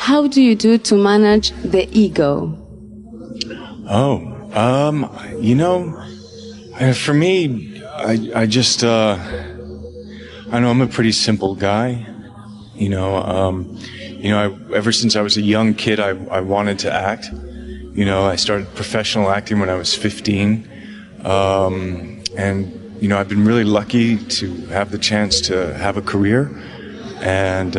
how do you do to manage the ego? For me, I just, I know I'm a pretty simple guy. Ever since I was a young kid, I wanted to act. I started professional acting when I was 15. I've been really lucky to have the chance to have a career. And,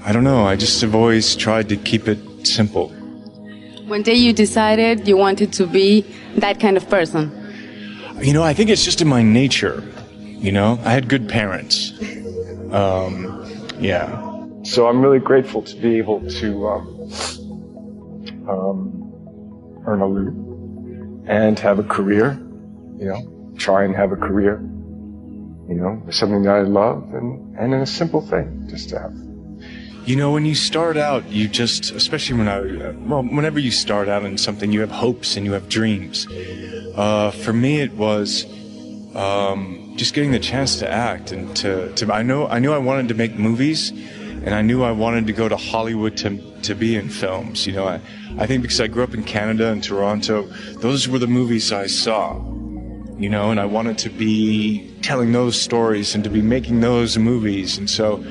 I don't know, I just have always tried to keep it simple. One day you decided you wanted to be that kind of person. I think it's just in my nature. I had good parents. Yeah. So I'm really grateful to be able to earn a living and have a career, try and have a career, something that I love and a simple thing just to have. When you start out, you just, especially whenever you start out in something, you have hopes and you have dreams. For me, it was just getting the chance to act and I knew I wanted to make movies, and I knew I wanted to go to Hollywood to be in films. I think because I grew up in Canada and Toronto, those were the movies I saw. And I wanted to be telling those stories and to be making those movies, and so.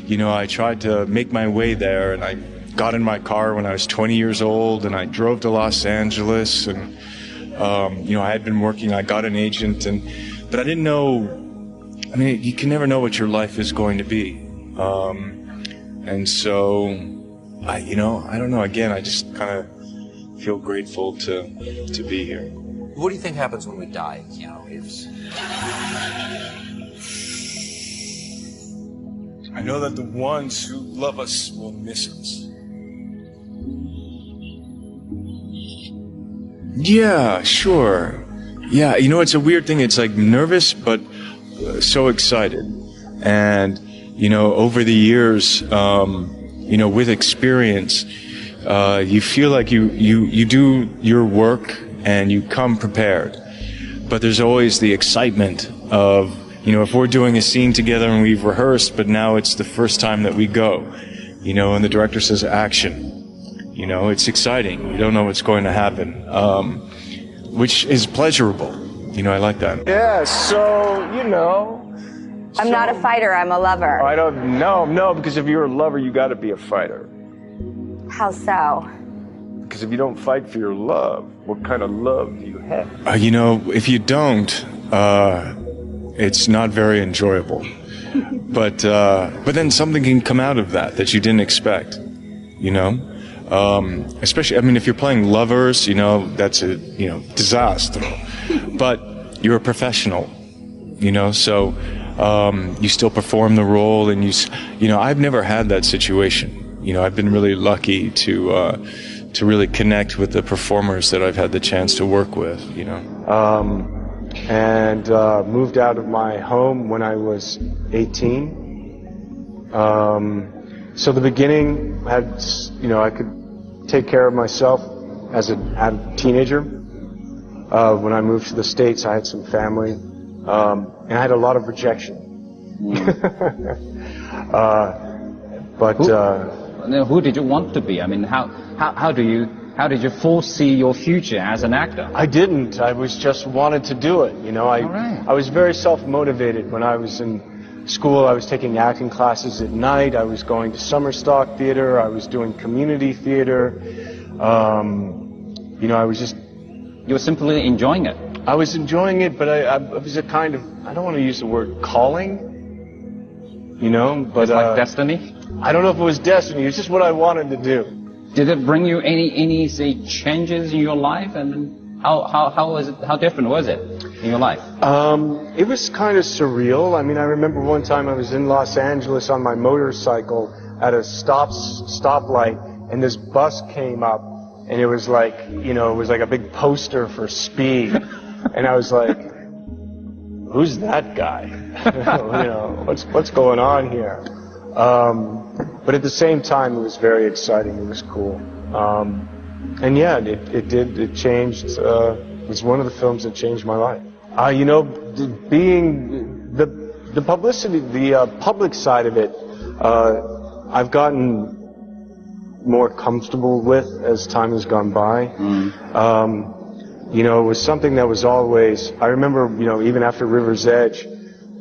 I tried to make my way there, and I got in my car when I was 20 years old, and I drove to Los Angeles, and, I had been working, I got an agent, but I didn't know, you can never know what your life is going to be. And so, I don't know, again, I just kind of feel grateful to be here. What do you think happens when we die, Keanu Reeves? I know that the ones who love us will miss us. Yeah, sure. Yeah, it's a weird thing. It's like nervous, but so excited. And, over the years, with experience, you feel like you do your work and you come prepared. But there's always the excitement of, if we're doing a scene together and we've rehearsed, but now it's the first time that we go, and the director says action, it's exciting. You don't know what's going to happen, which is pleasurable. I like that. Yeah, so, I'm not a fighter, I'm a lover. I don't know, no, because if you're a lover, you got to be a fighter. How so? Because if you don't fight for your love, what kind of love do you have? If you don't, it's not very enjoyable, but then something can come out of that you didn't expect, especially, if you're playing lovers, that's a, disaster, but you're a professional, so, you still perform the role, and I've never had that situation, I've been really lucky to really connect with the performers that I've had the chance to work with, and moved out of my home when I was 18. So the beginning had, I could take care of myself as a teenager. When I moved to the States, I had some family, and I had a lot of rejection. Who did you want to be? How did you foresee your future as an actor? I didn't. I was just wanted to do it. I was very self-motivated. When I was in school, I was taking acting classes at night. I was going to summer stock theater. I was doing community theater. I was just... You were simply enjoying it. I was enjoying it, but I was a kind of, I don't want to use the word calling, but... It's like destiny? I don't know if it was destiny. It was just what I wanted to do. Did it bring you any say changes in your life, and how was it? How different was it in your life? It was kind of surreal. I remember one time I was in Los Angeles on my motorcycle at a stoplight, and this bus came up, and it was like, it was like a big poster for speed, and I was like, who's that guy? What's going on here? But at the same time, it was very exciting. It was cool. And yeah, it changed. It was one of the films that changed my life. Being the publicity, the public side of it, I've gotten more comfortable with as time has gone by. You know, it was something that was always, I remember, you know, even after River's Edge,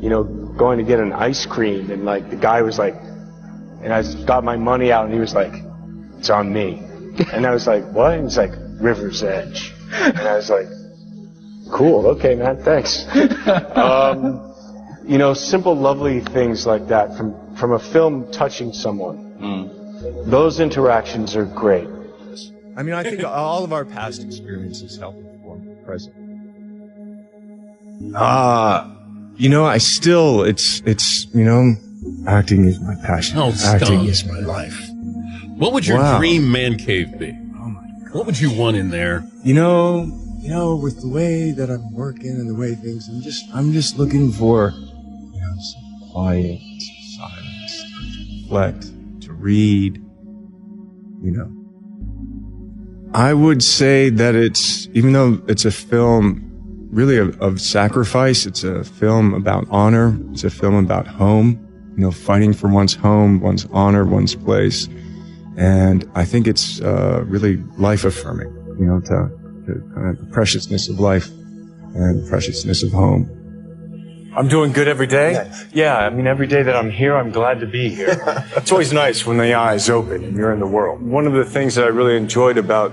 you know, going to get an ice cream, and like the guy was like, and I got my money out and he was like, it's on me. And I was like, what? And he's like, River's Edge. And I was like, cool, okay man, thanks. You know, simple lovely things like that from a film touching someone. Those interactions are great. I mean, I think all of our past experiences help inform the present. You know, it's, you know, acting is my passion. Oh, acting is my life. What would your dream man cave be? Oh my God. What would you want in there? You know, with the way that I'm working and the way things, I'm just looking for, you know, some quiet, some silence, to reflect, to read, you know. I would say that it's, even though it's a film really of sacrifice, it's a film about honor, it's a film about home, you know, fighting for one's home, one's honor, one's place. And I think it's really life-affirming, you know, to kind of the preciousness of life and the preciousness of home. I'm doing good every day? Yeah, I mean, every day that I'm here, I'm glad to be here. It's always nice when the eyes open and you're in the world. One of the things that I really enjoyed about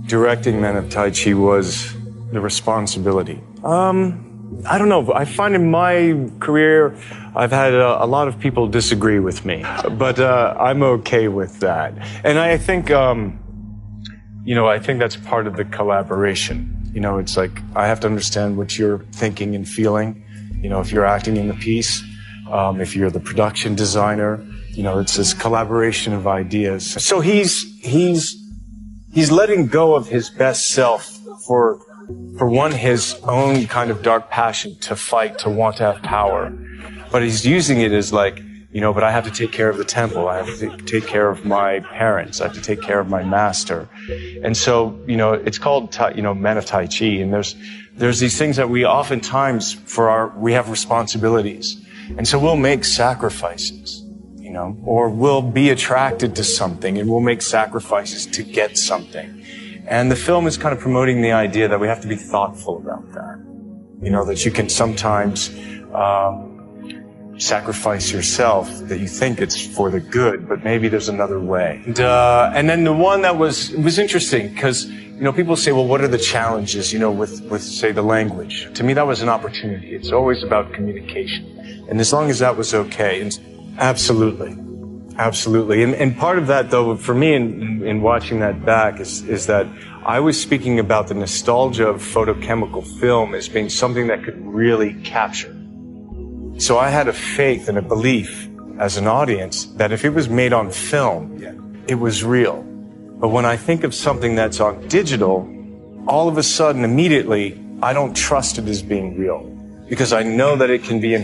directing Men of Tai Chi was the responsibility. I don't know, I find in my career, I've had a lot of people disagree with me, but I'm okay with that. And I think, you know, I think that's part of the collaboration. You know, it's like, I have to understand what you're thinking and feeling. You know, if you're acting in the piece, if you're the production designer, you know, it's this collaboration of ideas. So he's letting go of his best self for one, his own kind of dark passion to fight, to want to have power. But he's using it as like, you know, but I have to take care of the temple. I have to take care of my parents. I have to take care of my master. And so, you know, it's called, you know, Men of Tai Chi. And there's these things that we oftentimes we have responsibilities. And so we'll make sacrifices, you know, or we'll be attracted to something and we'll make sacrifices to get something. And the film is kind of promoting the idea that we have to be thoughtful about that. You know, that you can sometimes sacrifice yourself, that you think it's for the good, but maybe there's another way. And then the one that was interesting, because, you know, people say, well, what are the challenges, you know, with say, the language? To me, that was an opportunity. It's always about communication. And as long as that was okay, and absolutely. Absolutely. And part of that, though, for me, in watching that back, is that I was speaking about the nostalgia of photochemical film as being something that could really capture. So I had a faith and a belief as an audience that if it was made on film, it was real. But when I think of something that's on digital, all of a sudden, immediately, I don't trust it as being real. Because I know that it can be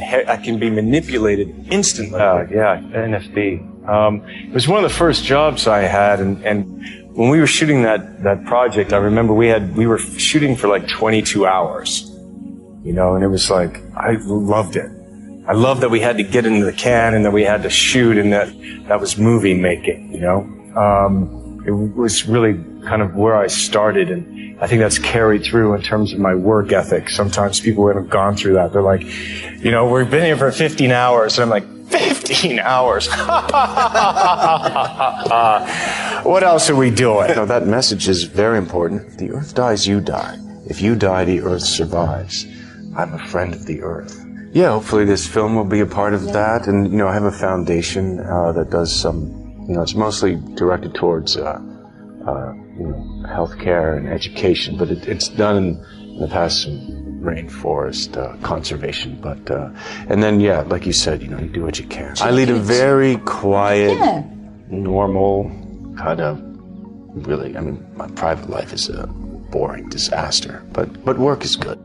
manipulated instantly. Yeah, NFB. It was one of the first jobs I had, and when we were shooting that project, I remember we were shooting for like 22 hours, you know, and it was like, I loved it. I loved that we had to get into the can and that we had to shoot, and that was movie making, you know. It was really kind of where I started, and I think that's carried through in terms of my work ethic. Sometimes people who haven't gone through that, they're like, you know, we've been here for 15 hours, and I'm like, 15 hours. What else are we doing? No, that message is very important. If the earth dies, you die. If you die, the earth survives. I'm a friend of the earth. Yeah, hopefully this film will be a part of that. And, you know, I have a foundation that does some, you know, it's mostly directed towards you know, healthcare and education, but it's done in the past some rainforest conservation, but and then, yeah, like you said, you know, you do what you can. I lead a very quiet, normal kind of, really, I mean, my private life is a boring disaster, but work is good.